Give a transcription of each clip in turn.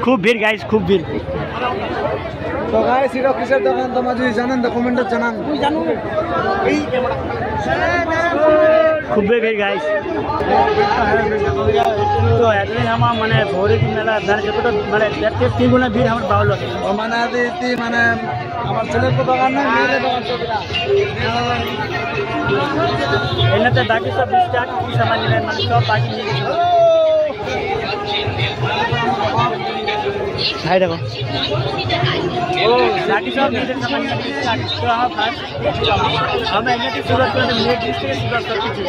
খুব ভিড় গাইস, খুব ভিড়। তো গাইস এটা কিসের দোকান তোমরা যদি জানেন তো কমেন্টে জানান। খুব ভিড় গাইস। তো একদিন আমার মানে ভোরে মেলা মানে যতটা মানে 3 গুণা ভিড় আমার ভালো লাগে। মানে মানে আমার ছেলের তো দোকান না, মেয়ের দোকান এনাতে বাকি সব স্টার্ট কি সামান নিলেন মানে সব বাকি নিয়ে গেছে। ভাই দেখো ও বাকি সব নিয়ে সামান নিয়ে স্টার্ট। তো আমার ফার্স্ট আমরা এনাতে শুরুয়াত করে মিড ডিশ থেকে শুরুয়াত করতেছি।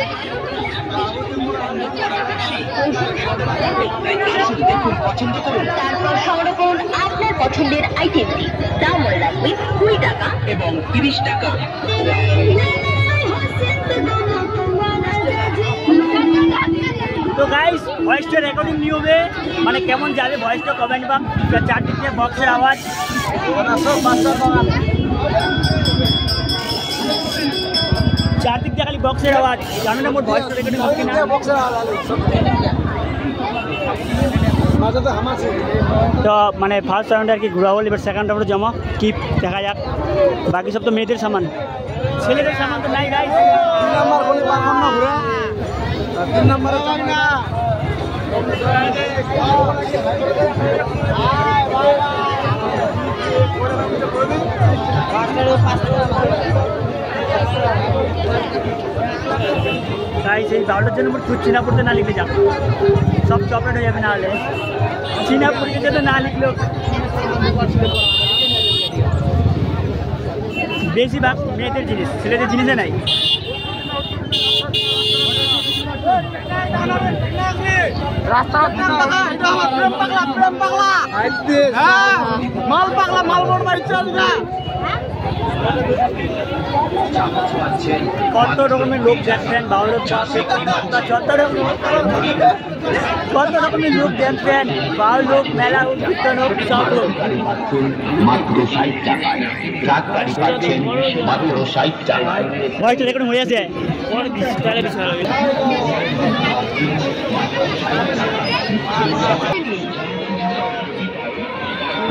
তারপর সংগ্রহ করুন আপনার পছন্দের আইটেমটি। দাম মনে রাখবেন 20 টাকা এবং 30 টাকা। তো গাইস ভয়েসটা রেকর্ডিং নিয়ে হবে, মানে কেমন যাবে ভয়েসটা কমেন্ট বা চারদিকে বক্সের আওয়াজ। চারদিক দিয়ে খালি বক্সের আওয়াজ, জানো না মোট ভয়েসটা রেকর্ডিং হবে কিনা। তো মানে ফার্স্ট রাউন্ডে আর কি ঘোরা হল, এবার সেকেন্ড রাউন্ডে জমা কি দেখা যাক। বাকি সব তো মেয়েদের সামান, ছেলেদের সামান তো নাই গাইস। 3 নাম্বার বলে পারলাম না ঘুরে, 3 নাম্বারে চাই না। গাইস এই বাউলটার জন্য মোট চীনা পড়তে না লিখে যাও, সব চপলেট হয়ে যাবে। না হলে চীনা পড়তে জন্য না লিখলেও বেশিরভাগ মেয়েদের জিনিস, ছেলেদের জিনিসে নাই। মাল পাগলা মাল মোড় বাড়ি চল না। কত রকমের লোক দেখছেন বাউলের পাশে, কত রকমের লোক দেখছেন। বাউল লোক, মেলা হোক, কীর্তন হোক, সব লোক। মাত্র 60 টাকায় ট্রাক গাড়ি পাচ্ছেন মাত্র 60 টাকায়। ভয়েসটা রেকর্ডিং হয়ে আছে।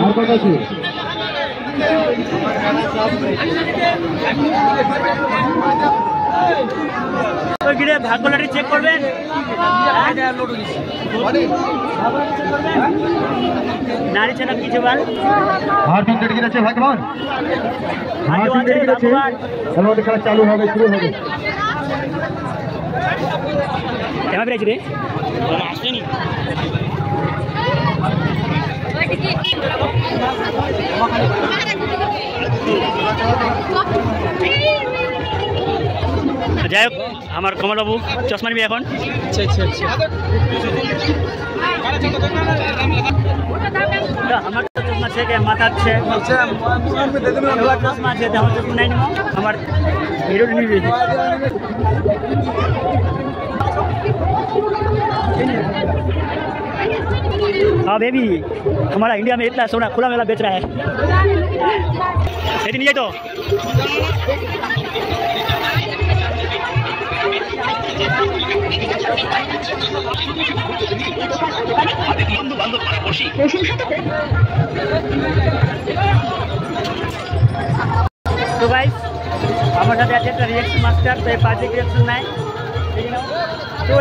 আর কত আছে? ভাগ্য লটারি চেক করবেন, নারী ছেলে কিছু বল আর 3 টিকিট আছে ভাগ্যবান, আর 3 টিকিট আছে। খেলা খেলা চালু হবে, শুরু হবে। কেমন পেয়েছি রে আসেনি। যাই হোক আমার কমলবাবু চশমা নিবি এখন। আমার তো চশমা আছে, মাথা আছে, চশমা আছে, আমার চশমা নাই নিব, আমার হিরো নিবি। हाँ बेबी, हमारा इंडिया में इतना सोना खुला मेला बेच रहा है। नहीं है तो तो गाइस हमारे साथ আছে একটা রিঅ্যাকশন মাস্টার, তো এই পাঁচে রিঅ্যাকশন নাই। তো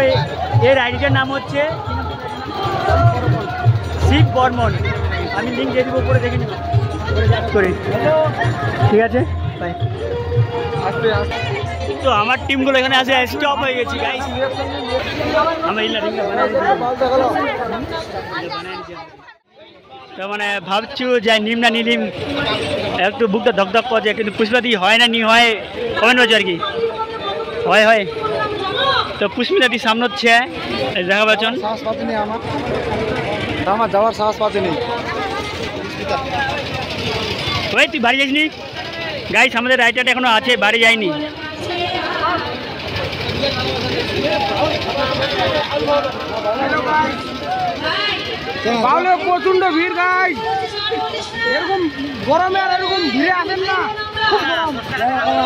এর আইডিটার নাম হচ্ছে শিব বর্মন। আমি লিঙ্ক দিয়ে দিব, উপরে দেখে নিব করে। ঠিক আছে বাই। তো আমার টিমগুলো এখানে আসে স্টপ হয়ে গেছি গাইস। আমরা এই লিঙ্কটা তো মানে ভাবছু যে নিম না নিলিম, একটু বুকটা ধকধক করছে, কিন্তু পুষ্পা দি হয় না নি হয় কমেন্ট হচ্ছে আর কি হয় হয়। তো পুষ্পিতা দি সামনে হচ্ছে দেখা পাচ্ছেন, সাহস পাচ্ছি আমার যাওয়ার সাহস পাচ্ছি। ওই তুই বাড়ি যাসনি গাইস, আমাদের রাইটারটা এখনো আছে, বাড়ি যায়নি। বাউলে প্রচন্ড ভিড় গাইস, এরকম গরমে আর এরকম ভিড়ে আসেন না।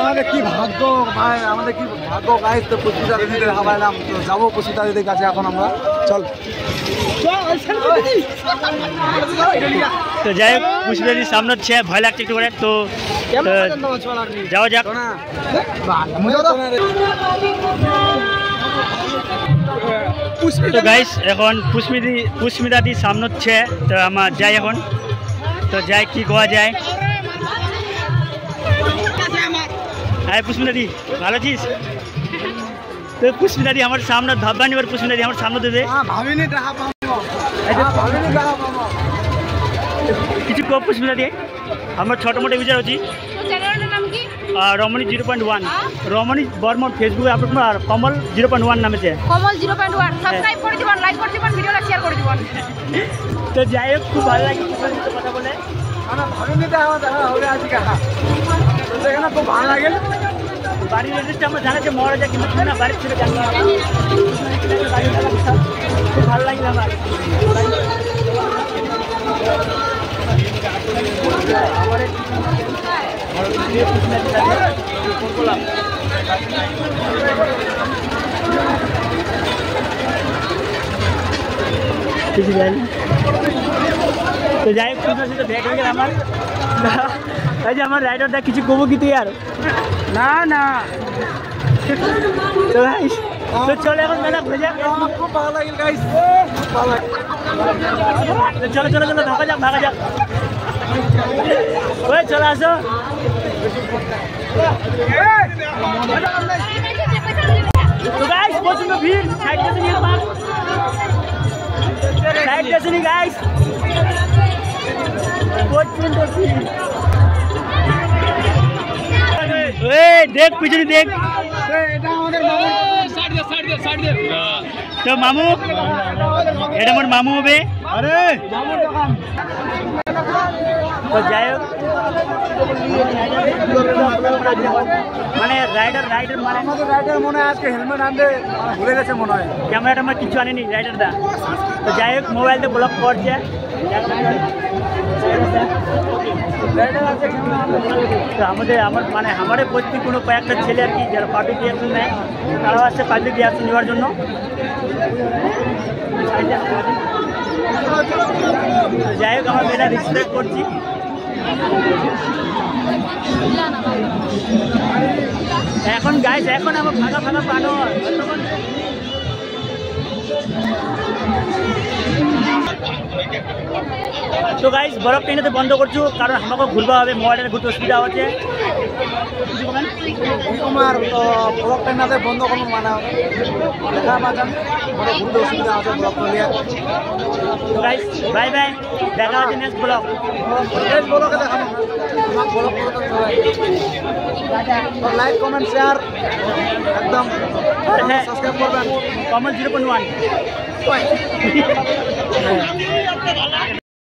আমাদের কি ভাগ্য ভাই, আমাদের কি ভাগ্য গাইস। তো পুষ্পিতা দিদিদের হাবাইলাম, তো যাবো পুষ্পিতা দিদির কাছে এখন আমরা। চল তো যাই হোক পুষ্পিতাদির সামনে হচ্ছে ভয় লাগছে একটু করে তো যাওয়া যাক। তো গাইস এখন পুষ্পিতাদির সামনে হচ্ছে তো আমার যাই এখন তো যাই কি গোয়া যায়। হ্যাঁ পুষ্পিতাদি ভালো আছিস? তো পুষ্পিতাদি আমার সামনে ধাব্বা নিবার পুষ্পিতাদি আমার সামনে দেবে কিছু কো পুষ্পিতাদি আমার ছোট মোটো বিচার আছি রমণী 0.1 রমণী বর্মন ফেসবুকে আপলোড আর কমল 0.1 নামে কমল 0.1 সাবস্ক্রাইব করে দিবেন লাইক করে দিবেন ভিডিওটা শেয়ার করে দিবেন। তো যাই হোক খুব ভালো লাগে কথা বলে খুব ভালো লাগে বাড়ির এড্রেসটা আমরা জানা যে মহারাজা কিন্তু না বাড়ির ছেলে জানলাম খুব ভালো লাগলো আমার কিছু জানি তো যাই হোক তো ব্যাগ হয়ে গেল আমার এই যে আমার রাইডারটা কিছু কবো কি তুই আর না না তো গাইস তো চলো এখন মেলা ভেজা খুব ভালো লাগে গাইস ভালো লাগে চলো চলো চলো ভাগা যাক ওই চলে আসো তো গাইস প্রচন্ড ভিড় সাইড গেছে নি গাইস প্রচন্ড ভিড় দেখ পিছনে দেখ তো মামু এটা আমার মামু হবে আরে তো যাই হোক মানে রাইডার মানে আমাদের রাইডার মনে হয় আজকে হেলমেট আনতে ভুলে গেছে মনে হয় ক্যামেরাটা আমার কিছু আনেনি রাইডারটা তো যাই হোক মোবাইলতে ব্লক করছে তো আমার মানে আমাদের প্রতি কোনো কয়েকটা ছেলে আর কি যারা পাবলিক রিয়াকশন নেয় তারাও আসছে পাবলিক রিয়াকশন নেওয়ার জন্য যাই হোক আমার মেয়েটা রেসপেক্ট করছি এখন গাইস এখন আমার ফাঁকা পানো তো গাইস বরফ ট্রেনেতে বন্ধ করছো কারণ আমাকে ঘুরবা হবে মোবাইলের ঘুরতে অসুবিধা হচ্ছে তোমার ব্লক ট্রেনাতে বন্ধ করুন মানে দেখা পাচ্ছেন ঘুরতে অসুবিধা আছে ব্লক নিয়ে তো গাইস বাই বাই দেখা হচ্ছে নেক্সট ব্লগ ব্লকে দেখাবো লাইক কমেন্ট শেয়ার একদম হ্যাঁ সাবস্ক্রাইব করবেন কমল 0.1